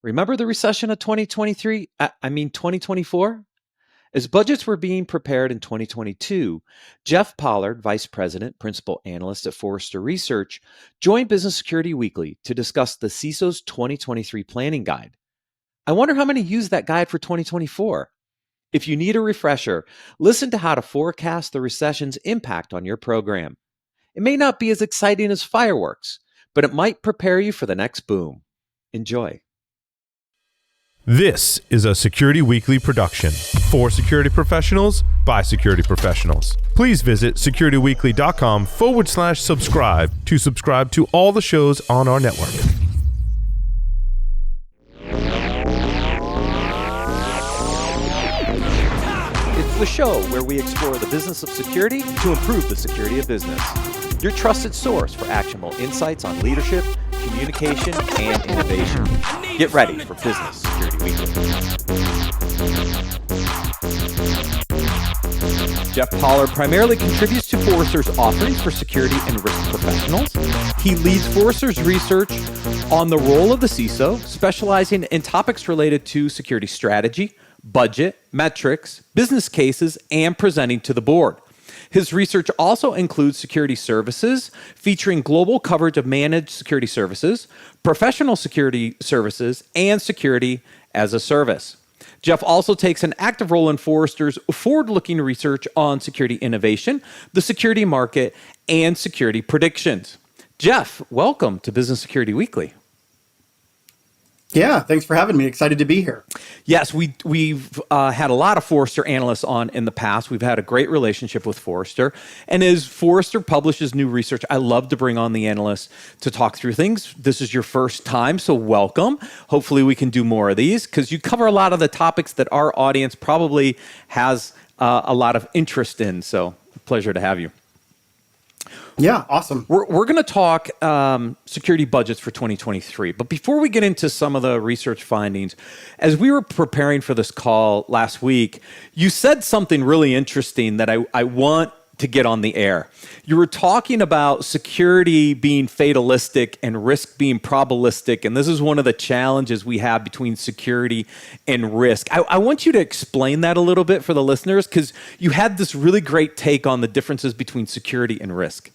Remember the recession of 2024? As budgets were being prepared in 2022, Jeff Pollard, Vice President, Principal Analyst at Forrester Research, joined Business Security Weekly to discuss the CISO's 2023 Planning Guide. I wonder how many used that guide for 2024. If you need a refresher, listen to how to forecast the recession's impact on your program. It may not be as exciting as fireworks, but it might prepare you for the next boom. Enjoy. This is a Security Weekly production for security professionals by security professionals. Please visit securityweekly.com/subscribe to subscribe to all the shows on our network. It's the show where we explore the business of security to improve the security of business. Your trusted source for actionable insights on leadership, communication, and innovation. Get ready for Business Security Weekly. Jeff Pollard primarily contributes to Forrester's offerings for security and risk professionals. He leads Forrester's research on the role of the CISO, specializing in topics related to security strategy, budget, metrics, business cases, and presenting to the board. His research also includes security services, featuring global coverage of managed security services, professional security services, and security as a service. Jeff also takes an active role in Forrester's forward-looking research on security innovation, the security market, and security predictions. Jeff, welcome to Business Security Weekly. Yeah, thanks for having me. Excited to be here. Yes, we've had a lot of Forrester analysts on in the past. We've had a great relationship with Forrester. And as Forrester publishes new research, I love to bring on the analysts to talk through things. This is your first time, so welcome. Hopefully we can do more of these because you cover a lot of the topics that our audience probably has a lot of interest in. So pleasure to have you. Yeah, awesome. We're going to talk security budgets for 2023. But before we get into some of the research findings, as we were preparing for this call last week, you said something really interesting that I want to get on the air. You were talking about security being fatalistic and risk being probabilistic. And this is one of the challenges we have between security and risk. I want you to explain that a little bit for the listeners, because you had this really great take on the differences between security and risk.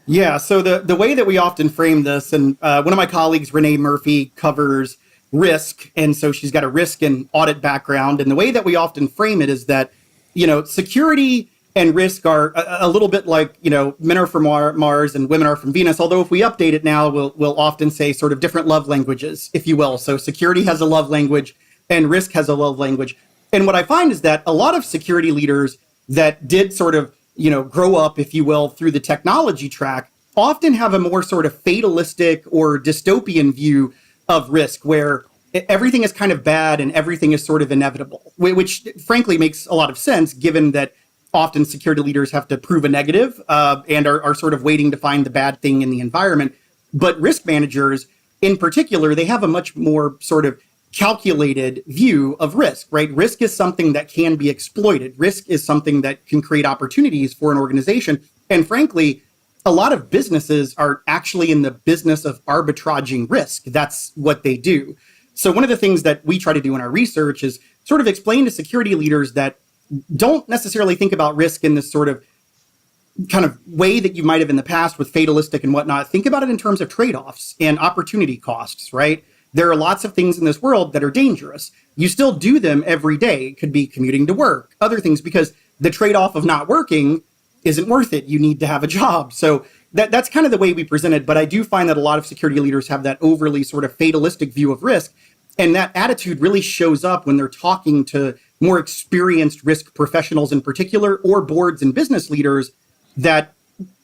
Yeah, so the way that we often frame this, and one of my colleagues, Renee Murphy, covers risk, and so she's got a risk and audit background. And the way that we often frame it is that, security and risk are a little bit like, men are from Mars and women are from Venus. Although if we update it now, we'll often say sort of different love languages, if you will. So security has a love language and risk has a love language. And what I find is that a lot of security leaders that did sort of grow up, if you will, through the technology track, often have a more sort of fatalistic or dystopian view of risk, where everything is kind of bad and everything is sort of inevitable, which frankly makes a lot of sense, given that often security leaders have to prove a negative and are sort of waiting to find the bad thing in the environment. But risk managers in particular, they have a much more sort of calculated view of risk, right? Risk is something that can be exploited. Risk is something that can create opportunities for an organization. And frankly, a lot of businesses are actually in the business of arbitraging risk. That's what they do. So one of the things that we try to do in our research is sort of explain to security leaders that don't necessarily think about risk in this sort of kind of way that you might have in the past with fatalistic and whatnot. Think about it in terms of trade-offs and opportunity costs, right? There are lots of things in this world that are dangerous. You still do them every day. It could be commuting to work, other things, because the trade-off of not working isn't worth it. You need to have a job. So that's kind of the way we present it. But I do find that a lot of security leaders have that overly sort of fatalistic view of risk. And that attitude really shows up when they're talking to more experienced risk professionals in particular, or boards and business leaders that,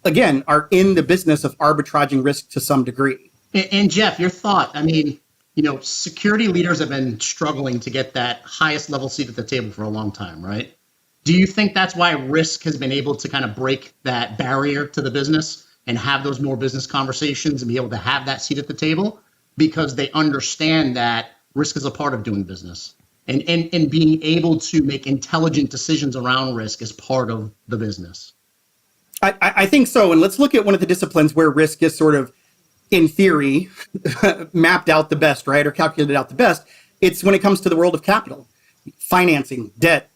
again, are in the business of arbitraging risk to some degree. And Jeff, your thought, security leaders have been struggling to get that highest level seat at the table for a long time, right? Do you think that's why risk has been able to kind of break that barrier to the business and have those more business conversations and be able to have that seat at the table? Because they understand that risk is a part of doing business, and being able to make intelligent decisions around risk is part of the business. I think so. And let's look at one of the disciplines where risk is sort of in theory, mapped out the best, right? Or calculated out the best. It's when it comes to the world of capital, financing, debt,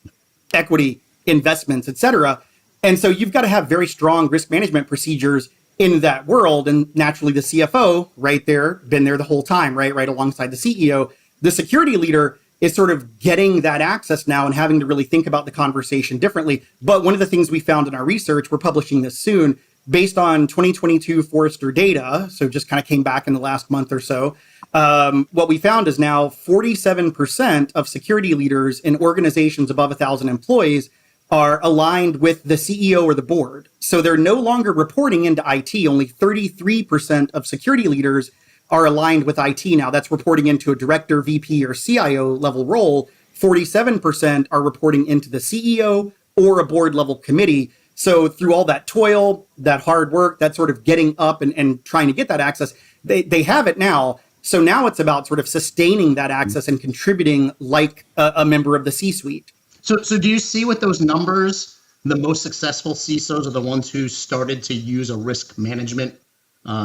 equity, investments, et cetera. And so you've got to have very strong risk management procedures in that world. And naturally, the CFO right there, been there the whole time, right alongside the CEO. The security leader is sort of getting that access now and having to really think about the conversation differently. But one of the things we found in our research, we're publishing this soon, based on 2022 Forrester data, so just kind of came back in the last month or so, what we found is now 47% of security leaders in organizations above 1,000 employees are aligned with the CEO or the board. So they're no longer reporting into IT. Only 33% of security leaders are aligned with IT now. That's reporting into a director, VP, or CIO level role. 47% are reporting into the CEO or a board level committee. So through all that toil, that hard work, that sort of getting up and trying to get that access, they have it now. So now it's about sort of sustaining that access and contributing like a member of the C-suite. So do you see with those numbers, the most successful CISOs are the ones who started to use a risk management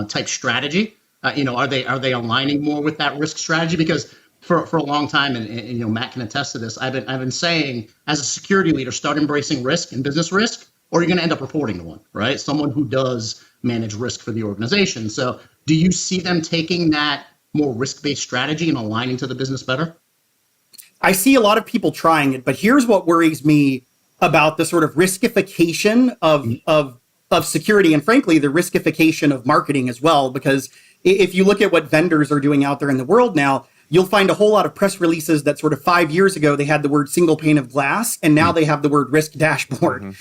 type strategy? Are they aligning more with that risk strategy? Because for a long time, and Matt can attest to this, I've been saying, as a security leader, start embracing risk and business risk, or you're going to end up reporting to one, right? Someone who does manage risk for the organization. So do you see them taking that more risk-based strategy and aligning to the business better? I see a lot of people trying it, but here's what worries me about the sort of riskification of security, and frankly, the riskification of marketing as well. Because if you look at what vendors are doing out there in the world now, you'll find a whole lot of press releases that sort of 5 years ago, they had the word single pane of glass, and now they have the word risk dashboard.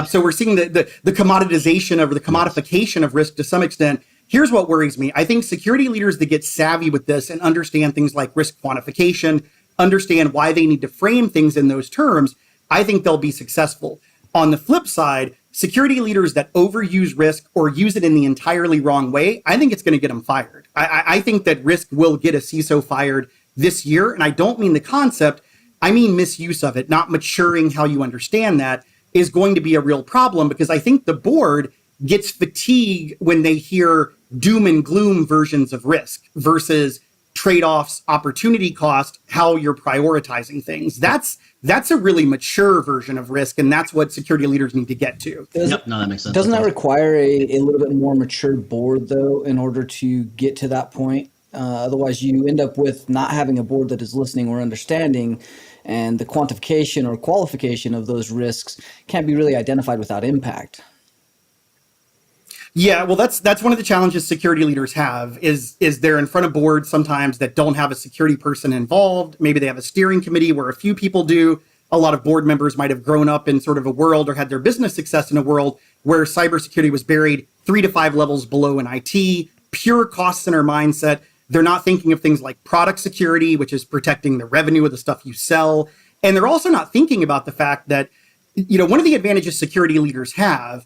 So we're seeing the commoditization or the commodification of risk to some extent. Here's what worries me. I think security leaders that get savvy with this and understand things like risk quantification, understand why they need to frame things in those terms, I think they'll be successful. On the flip side, security leaders that overuse risk or use it in the entirely wrong way, I think it's going to get them fired. I think that risk will get a CISO fired this year. And I don't mean the concept, I mean misuse of it, not maturing how you understand that is going to be a real problem, because I think the board gets fatigued when they hear doom and gloom versions of risk versus trade-offs, opportunity cost, how you're prioritizing things. That's a really mature version of risk, and that's what security leaders need to get to. No, that makes sense. Doesn't that require a little bit more mature board, though, in order to get to that point? Otherwise, you end up with not having a board that is listening or understanding, and the quantification or qualification of those risks can't be really identified without impact. Yeah, well, that's one of the challenges security leaders have is they're in front of boards sometimes that don't have a security person involved. Maybe they have a steering committee where a few people do. A lot of board members might have grown up in sort of a world or had their business success in a world where cybersecurity was buried 3 to 5 levels below in IT, pure cost center mindset. They're not thinking of things like product security, which is protecting the revenue of the stuff you sell. And they're also not thinking about the fact that, one of the advantages security leaders have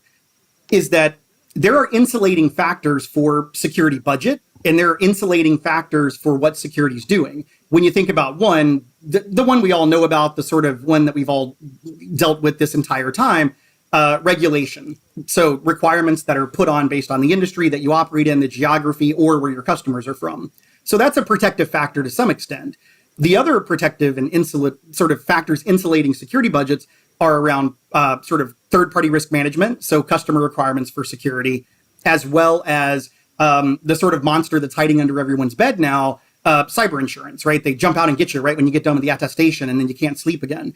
is that there are insulating factors for security budget, and there are insulating factors for what security is doing. When you think about one, the one we all know about, the sort of one that we've all dealt with this entire time, regulation. So requirements that are put on based on the industry that you operate in, the geography, or where your customers are from. So that's a protective factor to some extent. The other protective and sort of factors insulating security budgets are around sort of third-party risk management, so customer requirements for security, as well as the sort of monster that's hiding under everyone's bed now, cyber insurance, right? They jump out and get you right when you get done with the attestation, and then you can't sleep again.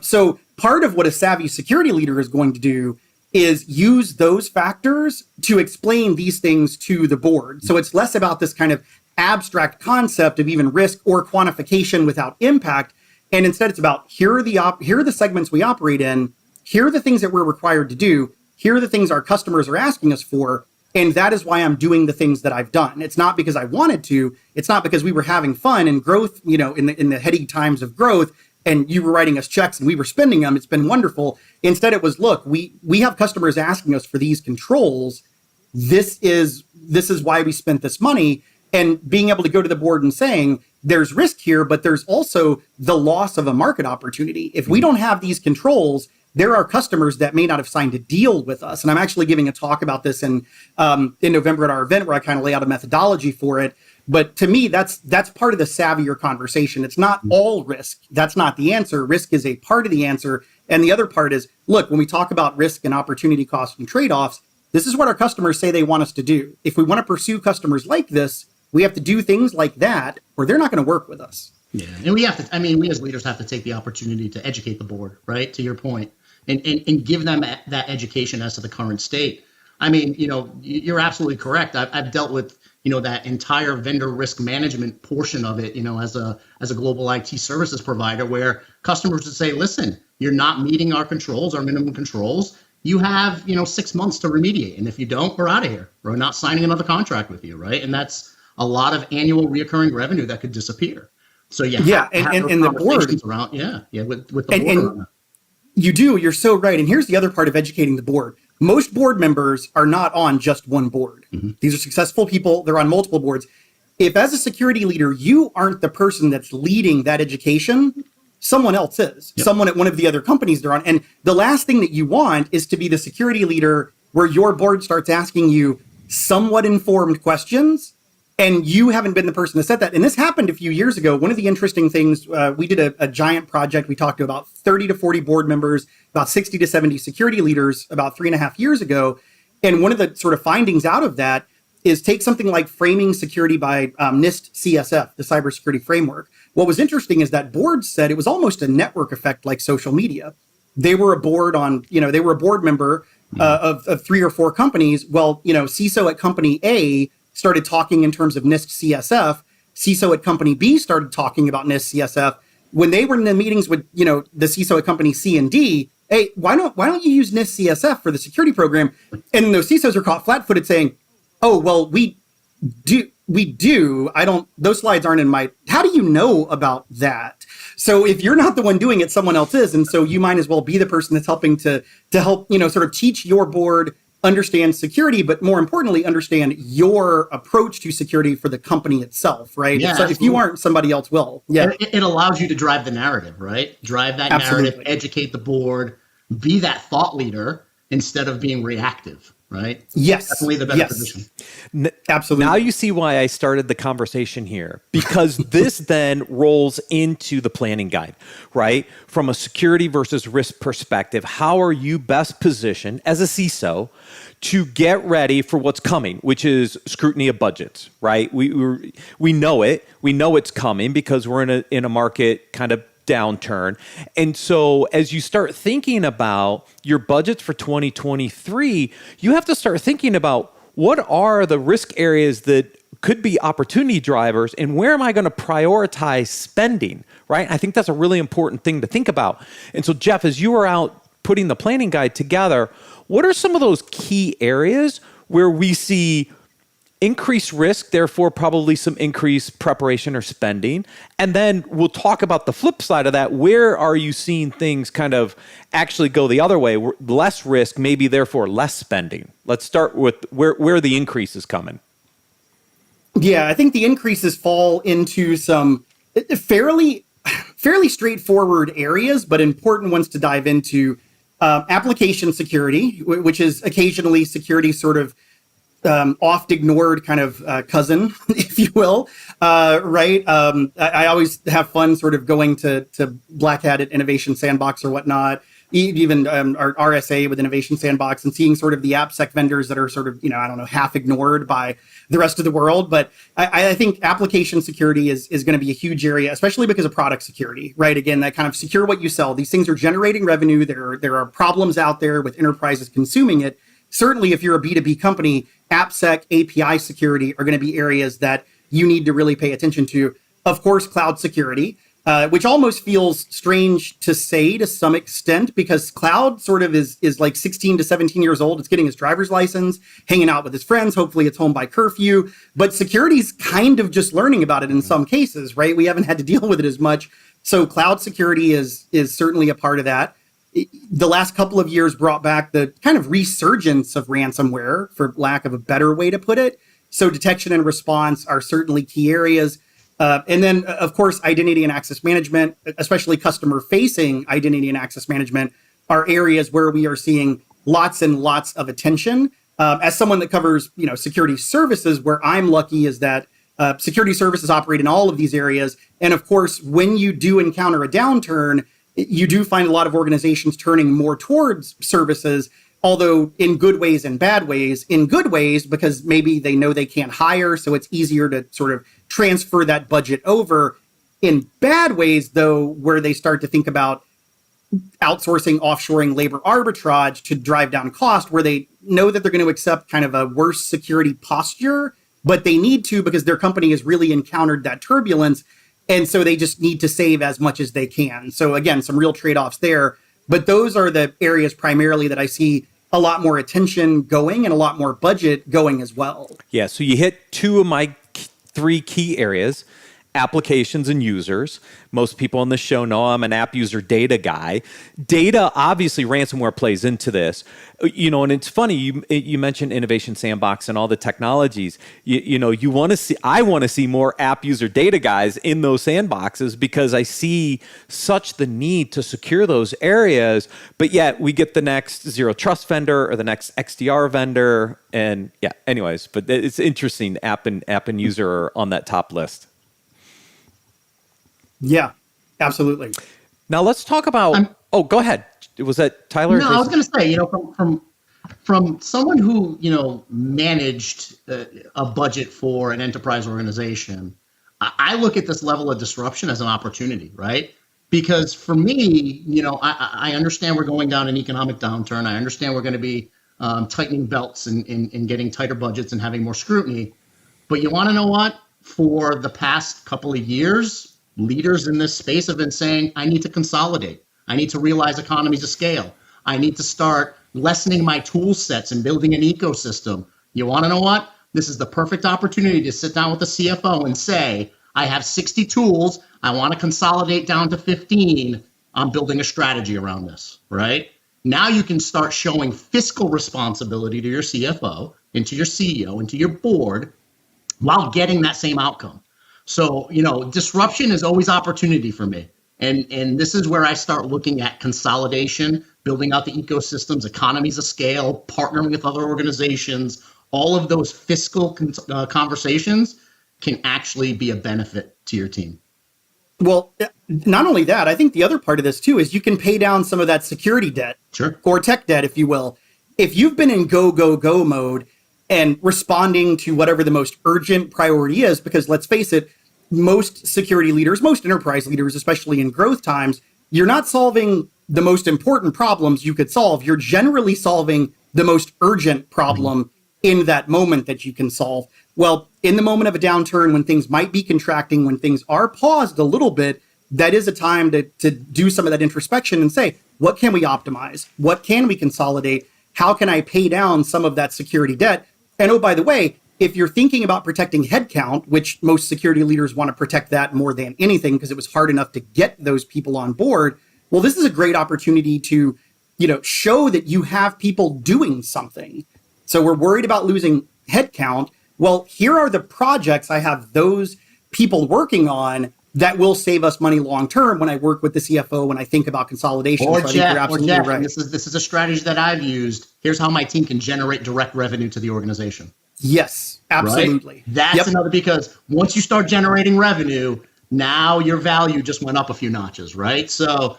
So part of what a savvy security leader is going to do is use those factors to explain these things to the board. So it's less about this kind of abstract concept of even risk or quantification without impact. And instead, it's about here are the segments we operate in. Here are the things that we're required to do. Here are the things our customers are asking us for. And that is why I'm doing the things that I've done. It's not because I wanted to. It's not because we were having fun and growth, in the heady times of growth, and you were writing us checks and we were spending them. It's been wonderful. Instead, it was, look, we have customers asking us for these controls. This is why we spent this money. And being able to go to the board and saying, there's risk here, but there's also the loss of a market opportunity. If we don't have these controls, there are customers that may not have signed a deal with us. And I'm actually giving a talk about this in November at our event where I kind of lay out a methodology for it. But to me, that's part of the savvier conversation. It's not all risk. That's not the answer. Risk is a part of the answer. And the other part is, look, when we talk about risk and opportunity costs and trade-offs, this is what our customers say they want us to do. If we want to pursue customers like this, we have to do things like that, or they're not going to work with us. Yeah, and we have to, we as leaders have to take the opportunity to educate the board, right? To your point, and give them that education as to the current state. You're absolutely correct. I've dealt with, that entire vendor risk management portion of it, as a global IT services provider, where customers would say, listen, you're not meeting our controls, our minimum controls. You have, 6 months to remediate. And if you don't, we're out of here. We're not signing another contract with you, right? And that's a lot of annual reoccurring revenue that could disappear. So and the board around, with the board around that. You do. You're so right. And here's the other part of educating the board. Most board members are not on just one board. Mm-hmm. These are successful people. They're on multiple boards. If as a security leader, you aren't the person that's leading that education, someone else is. Yep. Someone at one of the other companies they're on. And the last thing that you want is to be the security leader where your board starts asking you somewhat informed questions and you haven't been the person that said that. And this happened a few years ago. One of the interesting things, we did a giant project. We talked to about 30 to 40 board members, about 60 to 70 security leaders about 3.5 years ago. And one of the sort of findings out of that is take something like framing security by NIST CSF, the cybersecurity framework. What was interesting is that boards said it was almost a network effect like social media. They were a board they were a board member of 3 or 4 companies. Well, CISO at company A started talking in terms of NIST CSF. CISO at company B started talking about NIST CSF. When they were in the meetings with, the CISO at company C and D, hey, why don't you use NIST CSF for the security program? And those CISOs are caught flat-footed saying, oh, well, we do. Those slides aren't in my, how do you know about that? So if you're not the one doing it, someone else is. And so you might as well be the person that's helping to help, sort of teach your board, understand security, but more importantly, understand your approach to security for the company itself, right? Yeah, so if you aren't, somebody else will. Yeah. It allows you to drive the narrative, right? Drive that narrative, educate the board, be that thought leader instead of being reactive, right? Yes. Definitely the better position. Absolutely. Now you see why I started the conversation here, because this then rolls into the planning guide, right? From a security versus risk perspective, how are you best positioned as a CISO to get ready for what's coming, which is scrutiny of budgets, right? We know it. We know it's coming because we're in a market kind of downturn. And so as you start thinking about your budgets for 2023, you have to start thinking about what are the risk areas that could be opportunity drivers and where am I going to prioritize spending, right? I think that's a really important thing to think about. And so Jeff, as you were out putting the planning guide together, what are some of those key areas where we see increased risk, therefore probably some increased preparation or spending? And then we'll talk about the flip side of that. Where are you seeing things kind of actually go the other way? Less risk, maybe therefore less spending. Let's start with where the increase is coming. Yeah, I think the increases fall into some fairly straightforward areas, but important ones to dive into. Application security, which is occasionally security sort of oft ignored kind of cousin, if you will, right? I always have fun sort of going to Black Hat at Innovation Sandbox or whatnot, even our RSA with Innovation Sandbox, and seeing sort of the AppSec vendors that are sort of, half ignored by the rest of the world. But I think application security is going to be a huge area, especially because of product security, right? Again, that kind of secure what you sell. These things are generating revenue. There are problems out there with enterprises consuming it. Certainly, if you're a B2B company, AppSec, API security are going to be areas that you need to really pay attention to. Of course, cloud security, which almost feels strange to say to some extent, because cloud sort of is like 16 to 17 years old. It's getting his driver's license, hanging out with his friends. Hopefully it's home by curfew. But security's kind of just learning about it in some cases, right? We haven't had to deal with it as much. So cloud security is certainly a part of that. The last couple of years brought back the kind of resurgence of ransomware, for lack of a better way to put it. So detection and response are certainly key areas. And then, of course, identity and access management, especially customer-facing identity and access management, are areas where we are seeing lots and lots of attention. As someone that covers, security services, where I'm lucky is that security services operate in all of these areas. And of course, when you do encounter a downturn, you do find a lot of organizations turning more towards services, although in good ways and bad ways. In good ways, because maybe they know they can't hire, so it's easier to sort of transfer that budget over. In bad ways, though, where they start to think about outsourcing, offshoring, labor arbitrage to drive down cost, where they know that they're going to accept kind of a worse security posture, but they need to because their company has really encountered that turbulence. And so they just need to save as much as they can. So again, some real trade-offs there. But those are the areas primarily that I see a lot more attention going and a lot more budget going as well. Yeah, so you hit two of my three key areas: applications and users. Most people on the show know I'm an app user data guy. Data, obviously, ransomware plays into this. And it's funny, you mentioned Innovation Sandbox and all the technologies. You want to see, I want to see more app user data guys in those sandboxes because I see such the need to secure those areas, but yet we get the next zero trust vendor or the next XDR vendor. And yeah, anyways, but it's interesting, app and user are on that top list. Yeah, absolutely. Now let's talk about. Go ahead. Was that Tyler? No, I was going to say, from someone who managed a budget for an enterprise organization, I look at this level of disruption as an opportunity, right? Because for me, I understand we're going down an economic downturn. I understand we're going to be tightening belts and getting tighter budgets and having more scrutiny. But you want to know what? For the past couple of years, leaders in this space have been saying, I need to consolidate. I need to realize economies of scale. I need to start lessening my tool sets and building an ecosystem. You want to know what? This is the perfect opportunity to sit down with the CFO and say, I have 60 tools. I want to consolidate down to 15. I'm building a strategy around this, right? Now you can start showing fiscal responsibility to your CFO and to your CEO and to your board while getting that same outcome. So, disruption is always opportunity for me. And this is where I start looking at consolidation, building out the ecosystems, economies of scale, partnering with other organizations. All of those fiscal conversations can actually be a benefit to your team. Well, not only that, I think the other part of this too is you can pay down some of that security debt, sure, or tech debt, if you will. If you've been in go, go, go mode and responding to whatever the most urgent priority is, because let's face it, most security leaders, most enterprise leaders, especially in growth times, you're not solving the most important problems you could solve. You're generally solving the most urgent problem in that moment that you can solve. Well, in the moment of a downturn, when things might be contracting, when things are paused a little bit, that is a time to do some of that introspection and say, what can we optimize? What can we consolidate? How can I pay down some of that security debt? And oh, by the way, if you're thinking about protecting headcount, which most security leaders want to protect that more than anything because it was hard enough to get those people on board, well, this is a great opportunity to, show that you have people doing something. So we're worried about losing headcount. Well, here are the projects I have those people working on that will save us money long term when I work with the CFO, when I think about consolidation. Or so Jeff, right. This is a strategy that I've used. Here's how my team can generate direct revenue to the organization. Yes, absolutely. Right? That's another, because once you start generating revenue, now your value just went up a few notches, right? So,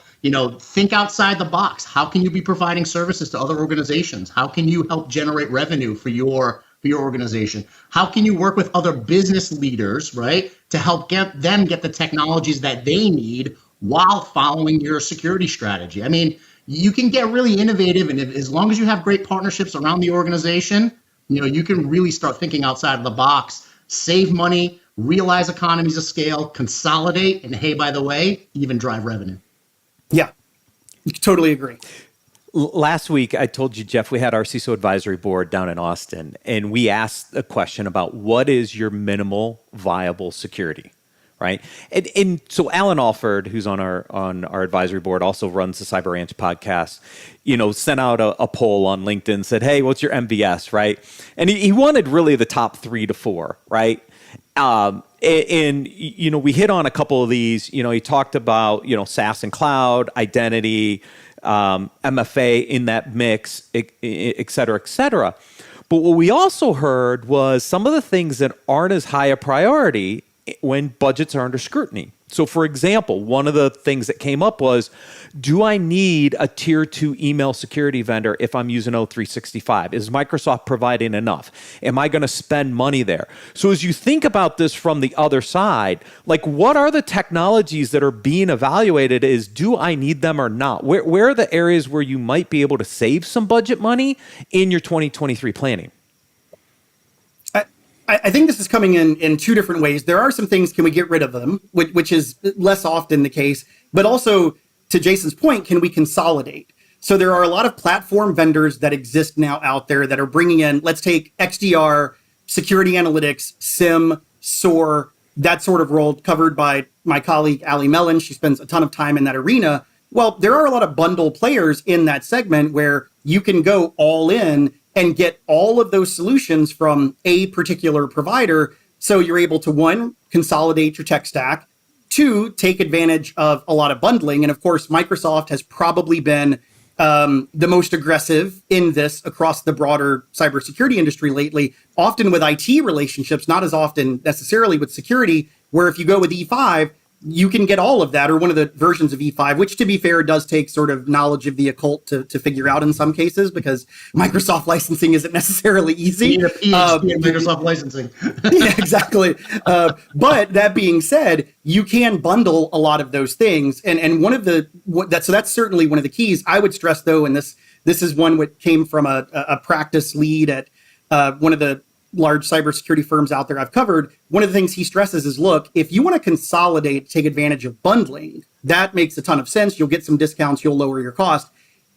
think outside the box. How can you be providing services to other organizations? How can you help generate revenue for your organization? How can you work with other business leaders, right, to help get the technologies that they need while following your security strategy? I mean, you can get really innovative, and as long as you have great partnerships around the organization, you can really start thinking outside of the box, save money, realize economies of scale, consolidate, and hey, by the way, even drive revenue. Yeah, totally agree. Last week, I told you, Jeff, we had our CISO advisory board down in Austin, and we asked a question about what is your minimal viable security, right? And so Alan Alford, who's on our advisory board, also runs the Cyber Ranch podcast, sent out a poll on LinkedIn, said, hey, what's your MVS, right? And he wanted really the top 3 to 4, right? We hit on a couple of these. He talked about, SaaS and cloud, identity, MFA in that mix, et cetera, et cetera. But what we also heard was some of the things that aren't as high a priority when budgets are under scrutiny. So, for example, one of the things that came up was, do I need a tier 2 email security vendor if I'm using O365? Is Microsoft providing enough? Am I going to spend money there? So as you think about this from the other side, like what are the technologies that are being evaluated is, do I need them or not? Where are the areas where you might be able to save some budget money in your 2023 planning? I think this is coming in two different ways. There are some things, can we get rid of them, which is less often the case, but also to Jason's point, can we consolidate? So there are a lot of platform vendors that exist now out there that are bringing in, let's take XDR, security analytics, SIM, SOAR, that sort of role covered by my colleague, Ali Mellon. She spends a ton of time in that arena. Well, there are a lot of bundle players in that segment where you can go all in and get all of those solutions from a particular provider. So you're able to, one, consolidate your tech stack, two, take advantage of a lot of bundling. And of course, Microsoft has probably been the most aggressive in this across the broader cybersecurity industry lately, often with IT relationships, not as often necessarily with security, where if you go with E5, you can get all of that, or one of the versions of E5, which to be fair does take sort of knowledge of the occult to figure out in some cases, because Microsoft licensing isn't necessarily easy. You need a PhD in Microsoft licensing. Yeah, exactly. But that being said, you can bundle a lot of those things. And one of so that's certainly one of the keys. I would stress though, and this is one that came from a practice lead at one of the large cybersecurity firms out there I've covered. One of the things he stresses is, look, if you want to consolidate, take advantage of bundling, that makes a ton of sense. You'll get some discounts, you'll lower your cost.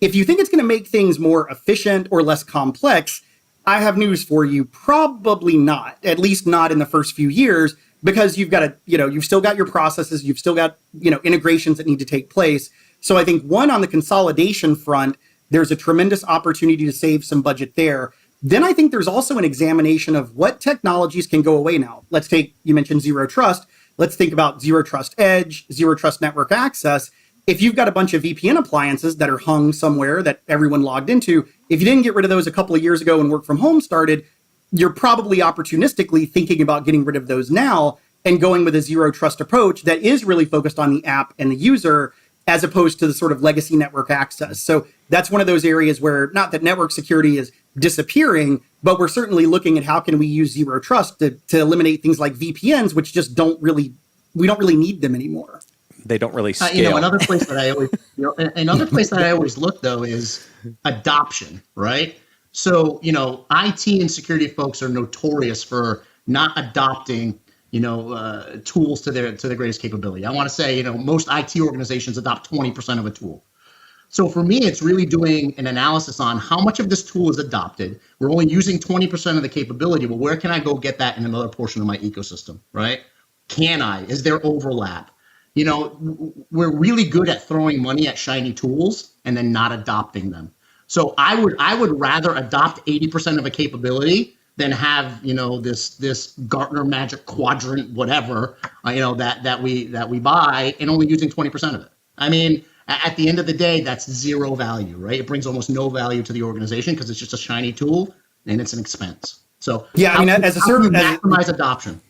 If you think it's going to make things more efficient or less complex, I have news for you. Probably not, at least not in the first few years, because you've got to, you've still got your processes, you've still got, integrations that need to take place. So I think one, on the consolidation front, there's a tremendous opportunity to save some budget there. Then I think there's also an examination of what technologies can go away now. Let's take, you mentioned zero trust. Let's think about zero trust edge, zero trust network access. If you've got a bunch of VPN appliances that are hung somewhere that everyone logged into, if you didn't get rid of those a couple of years ago when work from home started, you're probably opportunistically thinking about getting rid of those now and going with a zero trust approach that is really focused on the app and the user, as opposed to the sort of legacy network access. So that's one of those areas where, not that network security is disappearing, but we're certainly looking at how can we use zero trust to eliminate things like VPNs, which just we don't really need them anymore. They don't really scale. Another place that I always look though is adoption, right? So, IT and security folks are notorious for not adopting tools to their greatest capability. I want to say, most IT organizations adopt 20% of a tool. So for me, it's really doing an analysis on how much of this tool is adopted. We're only using 20% of the capability. Well, where can I go get that in another portion of my ecosystem, right? Can I? Is there overlap? We're really good at throwing money at shiny tools and then not adopting them. So I would rather adopt 80% of a capability than have this Gartner Magic Quadrant whatever that we buy and only using 20% of it. I mean, at the end of the day, that's zero value, right? It brings almost no value to the organization because it's just a shiny tool and it's an expense. So yeah, as a service, maximize adoption.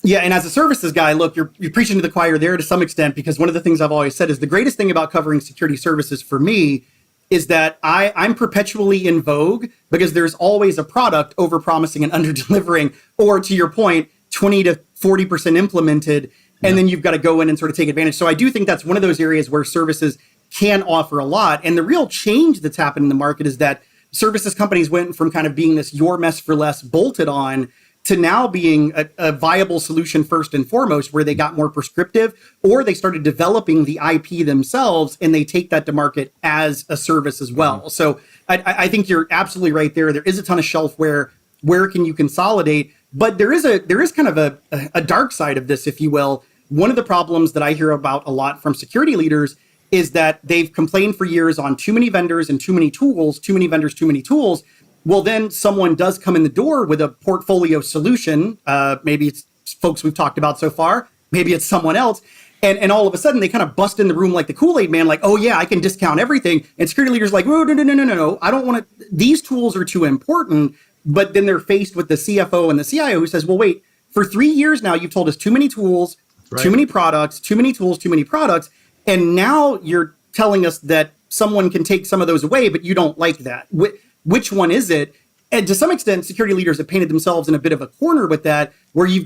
Yeah, and as a services guy, look, you're preaching to the choir there to some extent, because one of the things I've always said is the greatest thing about covering security services for me is that I'm perpetually in vogue because there's always a product over-promising and under-delivering, or to your point, 20 to 40% implemented, and then you've got to go in and sort of take advantage. So I do think that's one of those areas where services can offer a lot. And the real change that's happened in the market is that services companies went from kind of being this your mess for less bolted on to now being a viable solution first and foremost, where they got more prescriptive, or they started developing the IP themselves and they take that to market as a service as well. Mm-hmm. So I think you're absolutely right there. There is a ton of shelfware. Where can you consolidate? But there is kind of a dark side of this, if you will. One of the problems that I hear about a lot from security leaders is that they've complained for years on too many vendors and too many tools, too many vendors, too many tools. Well, then someone does come in the door with a portfolio solution. Maybe it's folks we've talked about so far. Maybe it's someone else. And all of a sudden they kind of bust in the room like the Kool-Aid man, like, oh yeah, I can discount everything. And security leaders like, oh, no. I don't want to, these tools are too important. But then they're faced with the CFO and the CIO who says, well, wait, for 3 years now, you've told us too many tools, too many products, too many tools, too many products. And now you're telling us that someone can take some of those away, but you don't like that. Which one is it? And to some extent, security leaders have painted themselves in a bit of a corner with that, where you've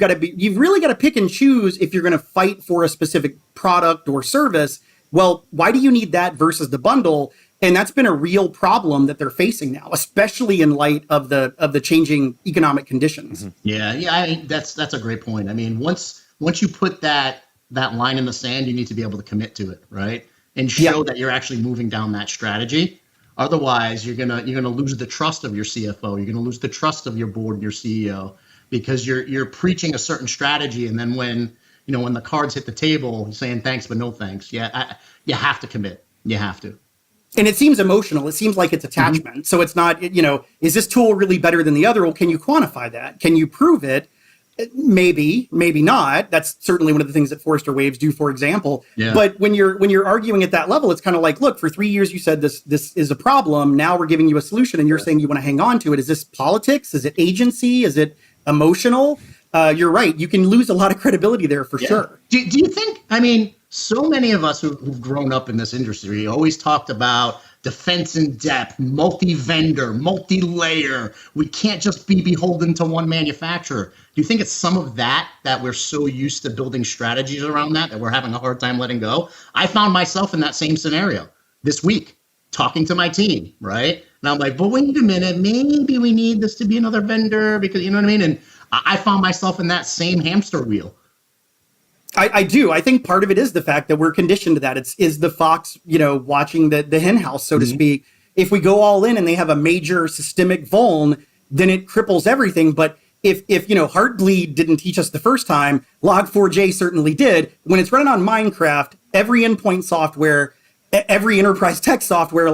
really got to pick and choose if you're going to fight for a specific product or service. Well, why do you need that versus the bundle? And that's been a real problem that they're facing now, especially in light of the changing economic conditions. Yeah, that's a great point. I mean, once you put that line in the sand, you need to be able to commit to it, right? And show that you're actually moving down that strategy. Otherwise, you're gonna lose the trust of your CFO. You're gonna lose the trust of your board and your CEO, because you're preaching a certain strategy, and then when the cards hit the table, you're saying thanks but no thanks. Yeah, you have to commit. You have to. And it seems emotional. It seems like it's attachment. So it's not, is this tool really better than the other? Well, can you quantify that? Can you prove it? Maybe, maybe not. That's certainly one of the things that Forrester Waves do, for example. Yeah. But when you're arguing at that level, it's kind of like, look, for 3 years you said this is a problem. Now we're giving you a solution, and you're saying you want to hang on to it. Is this politics? Is it agency? Is it emotional? You're right. You can lose a lot of credibility there for sure. Do you think? I mean, so many of us who've grown up in this industry always talked about defense in depth, multi-vendor, multi-layer. We can't just be beholden to one manufacturer. Do you think it's some of that we're so used to building strategies around that we're having a hard time letting go? I found myself in that same scenario this week, talking to my team, right? And I'm like, but wait a minute, maybe we need this to be another vendor, because you know what I mean? And I found myself in that same hamster wheel. I do. I think part of it is the fact that we're conditioned to that. Is the fox, watching the hen house, so to speak. If we go all in and they have a major systemic vuln, then it cripples everything. But if Heartbleed didn't teach us the first time, Log4j certainly did. When it's running on Minecraft, every endpoint software, every enterprise tech software,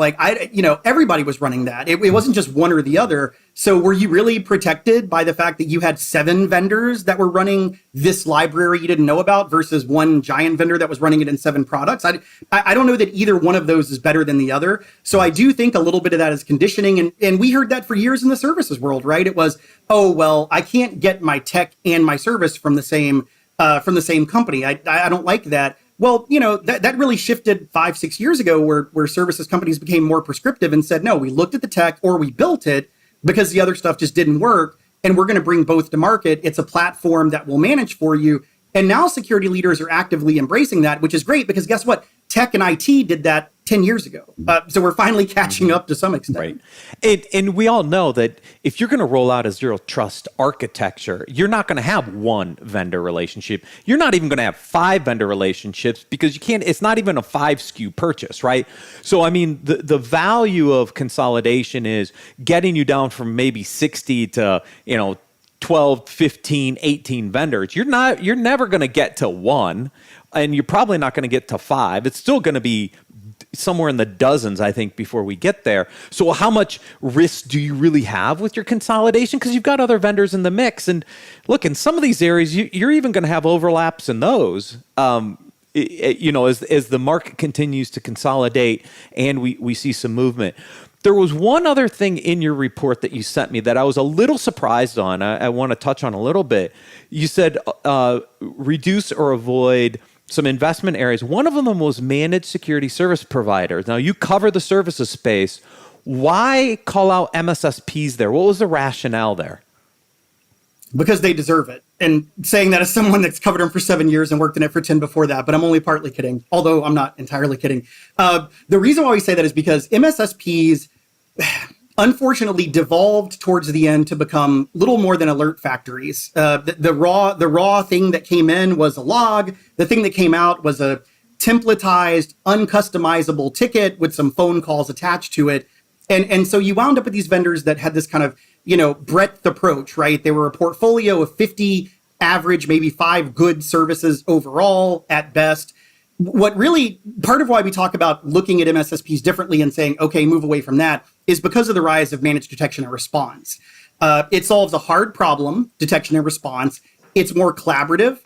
everybody was running that. It wasn't just one or the other. So were you really protected by the fact that you had 7 vendors that were running this library you didn't know about versus one giant vendor that was running it in 7 products? I don't know that either one of those is better than the other. So I do think a little bit of that is conditioning. And we heard that for years in the services world, right? It was, oh, well, I can't get my tech and my service from the same company. I don't like that. Well, that really shifted 5-6 years ago where services companies became more prescriptive and said, no, we looked at the tech or we built it because the other stuff just didn't work. And we're going to bring both to market. It's a platform that will manage for you. And now security leaders are actively embracing that, which is great because guess what? Tech and IT did that 10 years ago. So we're finally catching up to some extent. Right. And we all know that if you're going to roll out a zero trust architecture, you're not going to have one vendor relationship. You're not even going to have 5 vendor relationships because it's not even a 5 SKU purchase, right? So, I mean, the value of consolidation is getting you down from maybe 60 to, 12, 15, 18 vendors. You're never going to get to 1, and you're probably not going to get to 5. It's still going to be somewhere in the dozens, I think, before we get there. So how much risk do you really have with your consolidation? Because you've got other vendors in the mix. And look, in some of these areas, you're even going to have overlaps in those, as the market continues to consolidate and we see some movement. There was one other thing in your report that you sent me that I was a little surprised on. I want to touch on a little bit. You said reduce or avoid some investment areas. One of them was managed security service providers. Now, you cover the services space. Why call out MSSPs there? What was the rationale there? Because they deserve it. And saying that as someone that's covered them for 7 years and worked in it for 10 before that, but I'm only partly kidding, although I'm not entirely kidding. The reason why we say that is because MSSPs unfortunately devolved towards the end to become little more than alert factories. The raw thing that came in was a log. The thing that came out was a templatized, uncustomizable ticket with some phone calls attached to it. And so you wound up with these vendors that had this kind of, breadth approach, right? They were a portfolio of 50 average, maybe 5 good services overall at best. What really, part of why we talk about looking at MSSPs differently and saying, okay, move away from that, is because of the rise of managed detection and response. It solves a hard problem, detection and response. It's more collaborative.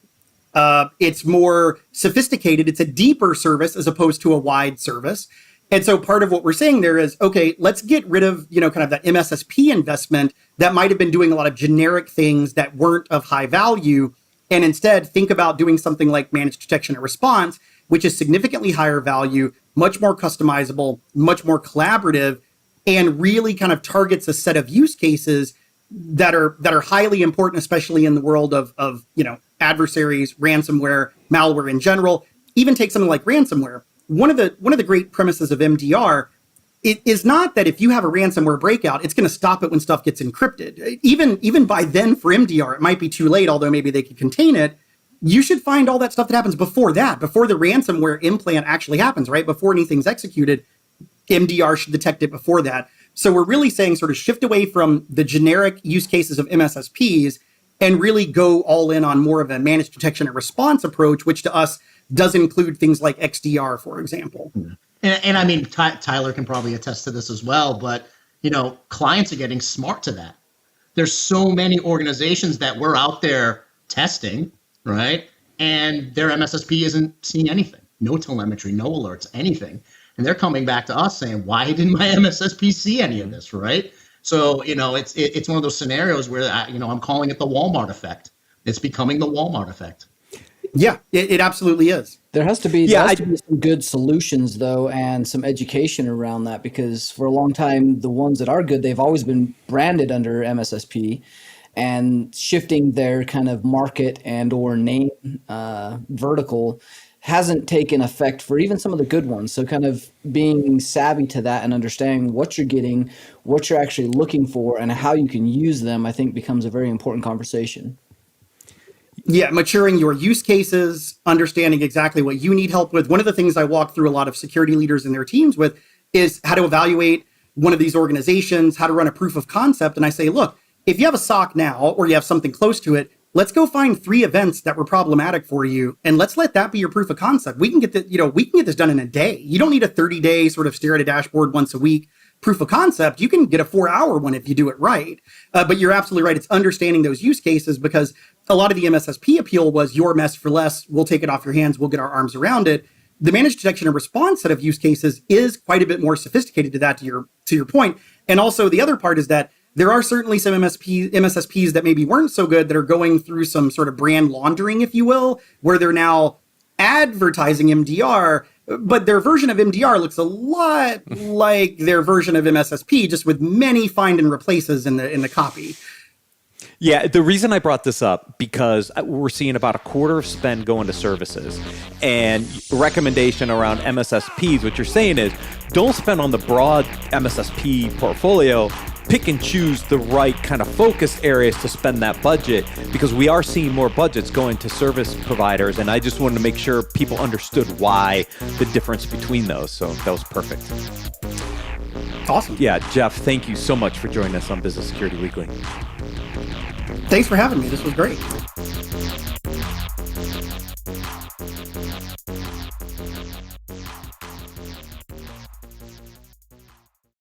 It's more sophisticated. It's a deeper service as opposed to a wide service. And so part of what we're saying there is, okay, let's get rid of, kind of that MSSP investment that might have been doing a lot of generic things that weren't of high value. And instead think about doing something like managed detection and response, which is significantly higher value, much more customizable, much more collaborative, and really kind of targets a set of use cases that are highly important, especially in the world of adversaries, ransomware, malware in general. Even take something like ransomware. One of the great premises of MDR is not that if you have a ransomware breakout, it's going to stop it when stuff gets encrypted. Even by then for MDR, it might be too late, although maybe they could contain it. You should find all that stuff that happens before that, before the ransomware implant actually happens, right? Before anything's executed, MDR should detect it before that. So we're really saying sort of shift away from the generic use cases of MSSPs and really go all in on more of a managed detection and response approach, which to us does include things like XDR, for example. And I mean, Tyler can probably attest to this as well, but, clients are getting smart to that. There's so many organizations that we're out there testing, right? And their MSSP isn't seeing anything, no telemetry, no alerts, anything. And they're coming back to us saying, why didn't my MSSP see any of this, right? So, it's one of those scenarios where, I'm calling it the Walmart effect. It's becoming the Walmart effect. Yeah, it absolutely is. There has to be some good solutions, though, and some education around that, because for a long time, the ones that are good, they've always been branded under MSSP, and shifting their kind of market and or name vertical hasn't taken effect for even some of the good ones. So kind of being savvy to that and understanding what you're getting, what you're actually looking for, and how you can use them, I think becomes a very important conversation. Yeah, maturing your use cases, understanding exactly what you need help with. One of the things I walk through a lot of security leaders and their teams with is how to evaluate one of these organizations, how to run a proof of concept. And I say, look, if you have a SOC now or you have something close to it, let's go find 3 events that were problematic for you, and let's let that be your proof of concept. We can get this done in a day. You don't need a 30-day sort of stare at a dashboard once a week proof of concept. You can get a 4-hour one if you do it right. But you're absolutely right. It's understanding those use cases, because a lot of the MSSP appeal was your mess for less. We'll take it off your hands. We'll get our arms around it. The managed detection and response set of use cases is quite a bit more sophisticated to that, to your point. And also the other part is that there are certainly some MSSPs that maybe weren't so good that are going through some sort of brand laundering, if you will, where they're now advertising MDR, but their version of MDR looks a lot like their version of MSSP, just with many find and replaces in the copy. Yeah, the reason I brought this up, because we're seeing about a quarter of spend going to services, and recommendation around MSSPs, what you're saying is don't spend on the broad MSSP portfolio. Pick and choose the right kind of focus areas to spend that budget, because we are seeing more budgets going to service providers. And I just wanted to make sure people understood why, the difference between those. So that was perfect. Awesome. Yeah, Jeff, thank you so much for joining us on Business Security Weekly. Thanks for having me. This was great.